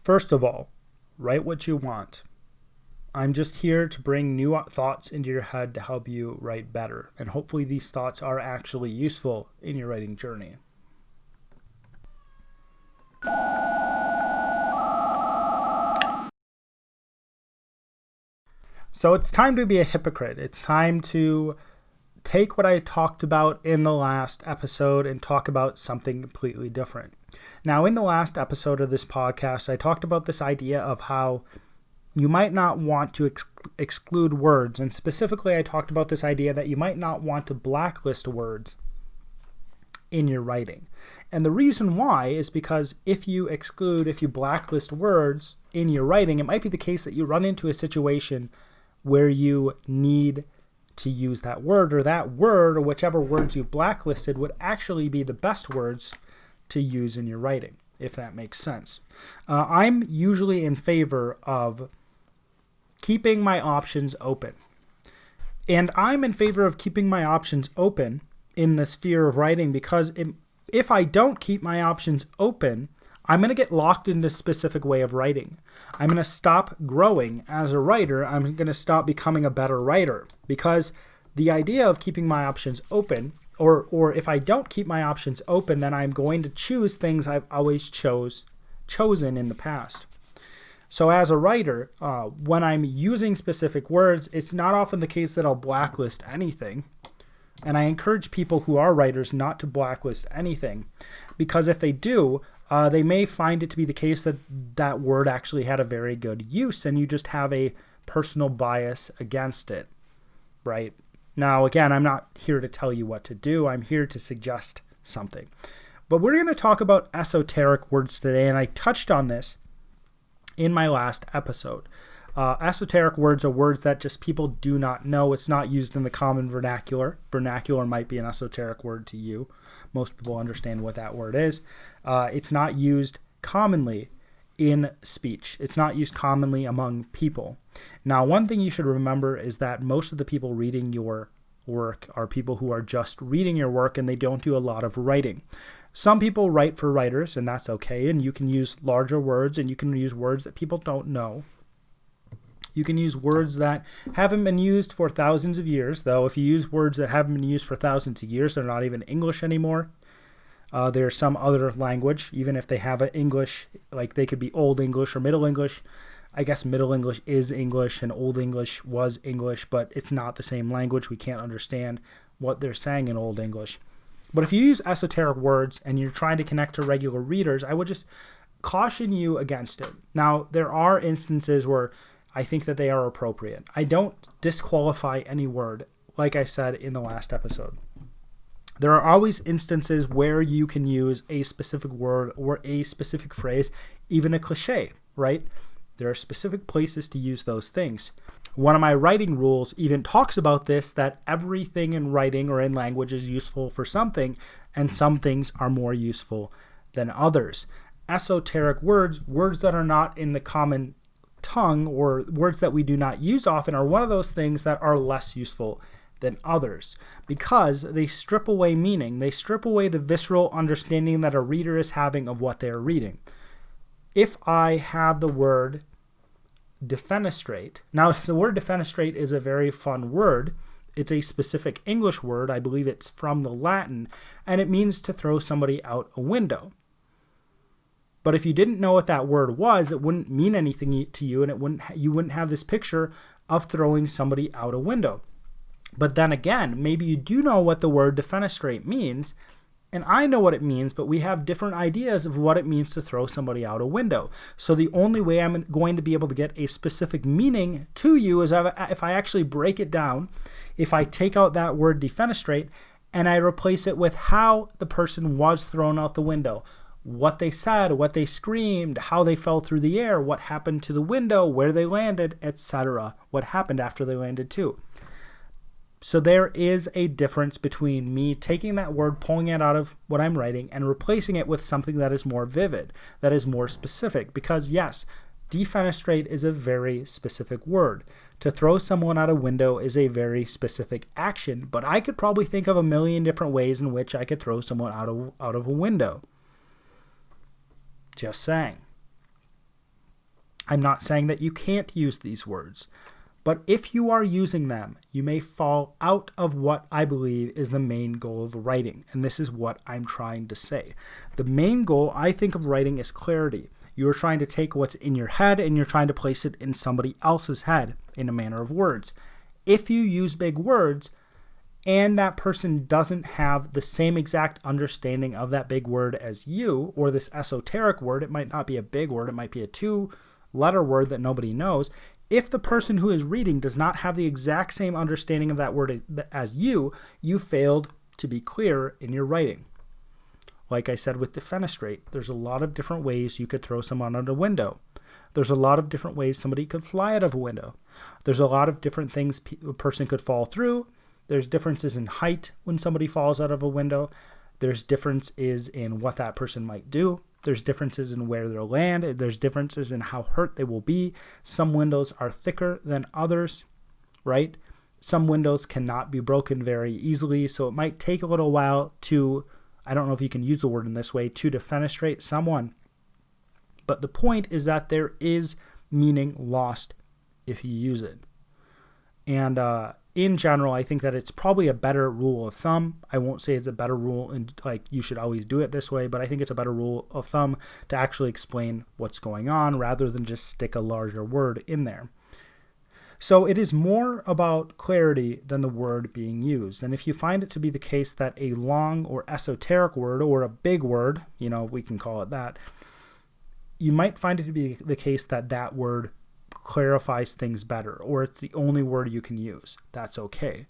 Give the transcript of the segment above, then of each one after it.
First of all, write what you want. I'm just here to bring new thoughts into your head to help you write better. And hopefully these thoughts are actually useful in your writing journey. So it's time to be a hypocrite. It's time to take what I talked about in the last episode and talk about something completely different. Now, in the last episode of this podcast, I talked about this idea of how you might not want to exclude words. And specifically, I talked about this idea that you might not want to blacklist words in your writing. And the reason why is because if you blacklist words in your writing, it might be the case that you run into a situation where you need to use that word, or whichever words you've blacklisted would actually be the best words to use in your writing, if that makes sense. I'm usually in favor of keeping my options open. And I'm in favor of keeping my options open in the sphere of writing because if I don't keep my options open, I'm going to get locked into a specific way of writing. I'm going to stop growing as a writer. I'm going to stop becoming a better writer because the idea of keeping my options open, or if I don't keep my options open, then I'm going to choose things I've always chosen in the past. So as a writer, when I'm using specific words, it's not often the case that I'll blacklist anything. And I encourage people who are writers not to blacklist anything, because if they do, they may find it to be the case that that word actually had a very good use and you just have a personal bias against it, right? Now, again, I'm not here to tell you what to do. I'm here to suggest something. But we're going to talk about esoteric words today, and I touched on this in my last episode. Esoteric words are words that just people do not know. It's not used in the common vernacular. Vernacular might be an esoteric word to you. Most people understand what that word is. It's not used commonly in speech. It's not used commonly among people. Now, one thing you should remember is that most of the people reading your work are people who are just reading your work and they don't do a lot of writing. Some people write for writers, and that's okay, and you can use larger words and you can use words that people don't know. You can use words that haven't been used for thousands of years, though if you use words that haven't been used for thousands of years, they're not even English anymore. There's some other language, even if they have an English, like they could be Old English or Middle English. I guess Middle English is English and Old English was English, but it's not the same language. We can't understand what they're saying in Old English. But if you use esoteric words and you're trying to connect to regular readers, I would just caution you against it. Now, there are instances where I think that they are appropriate. I don't disqualify any word, like I said in the last episode. There are always instances where you can use a specific word or a specific phrase, even a cliche, right? There are specific places to use those things. One of my writing rules even talks about this, that everything in writing or in language is useful for something, and some things are more useful than others. Esoteric words that are not in the common tongue or words that we do not use often, are one of those things that are less useful than others because they strip away meaning. They strip away the visceral understanding that a reader is having of what they are reading. If I have the word defenestrate, now the word defenestrate is a very fun word. It's a specific English word. I believe it's from the Latin, and it means to throw somebody out a window. But if you didn't know what that word was, it wouldn't mean anything to you, and you wouldn't have this picture of throwing somebody out a window. But then again, maybe you do know what the word defenestrate means, and I know what it means, but we have different ideas of what it means to throw somebody out a window. So the only way I'm going to be able to get a specific meaning to you is if I actually break it down, if I take out that word defenestrate and I replace it with how the person was thrown out the window, what they said, what they screamed, how they fell through the air, what happened to the window, where they landed, etc. What happened after they landed too. So there is a difference between me taking that word, pulling it out of what I'm writing, and replacing it with something that is more vivid, that is more specific. Because yes, defenestrate is a very specific word. To throw someone out a window is a very specific action, but I could probably think of a million different ways in which I could throw someone out of a window. Just saying. I'm not saying that you can't use these words, but if you are using them, you may fall out of what I believe is the main goal of writing. And this is what I'm trying to say. The main goal, I think, of writing is clarity. You're trying to take what's in your head and you're trying to place it in somebody else's head in a manner of words. If you use big words and that person doesn't have the same exact understanding of that big word as you, or this esoteric word, it might not be a big word, it might be a 2-letter word that nobody knows. If the person who is reading does not have the exact same understanding of that word as you failed to be clear in your writing. Like I said with defenestrate, there's a lot of different ways you could throw someone out a window. There's a lot of different ways somebody could fly out of a window. There's a lot of different things a person could fall through. There's differences in height when somebody falls out of a window. There's differences in what that person might do. There's differences in where they'll land. There's differences in how hurt they will be. Some windows are thicker than others, right? Some windows cannot be broken very easily, so it might take a little while to, I don't know if you can use the word in this way, to defenestrate someone. But the point is that there is meaning lost if you use it. And in general, I think that it's probably a better rule of thumb. I won't say it's a better rule and like you should always do it this way, but I think it's a better rule of thumb to actually explain what's going on rather than just stick a larger word in there. So it is more about clarity than the word being used. And if you find it to be the case that a long or esoteric word or a big word, we can call it that, you might find it to be the case that that word clarifies things better, or it's the only word you can use. That's okay.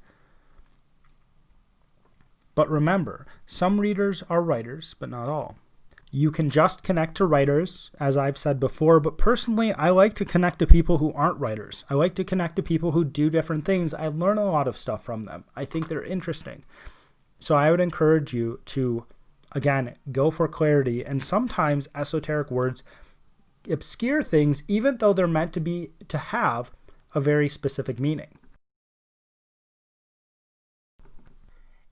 But remember, some readers are writers, but not all. You can just connect to writers, as I've said before, but personally, I like to connect to people who aren't writers. I like to connect to people who do different things. I learn a lot of stuff from them. I think they're interesting. So I would encourage you to, again, go for clarity, and sometimes esoteric words obscure things even though they're meant to have a very specific meaning.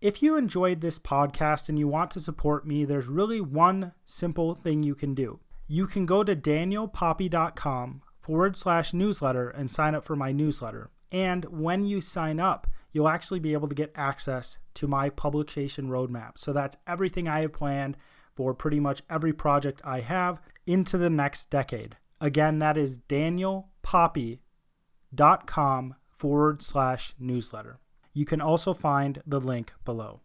If you enjoyed this podcast and you want to support me, there's really one simple thing you can do. You can go to danielpoppie.com/newsletter and sign up for my newsletter. And when you sign up, you'll actually be able to get access to my publication roadmap. So that's everything I have planned for pretty much every project I have into the next decade. Again, that is danielpoppie.com/newsletter. You can also find the link below.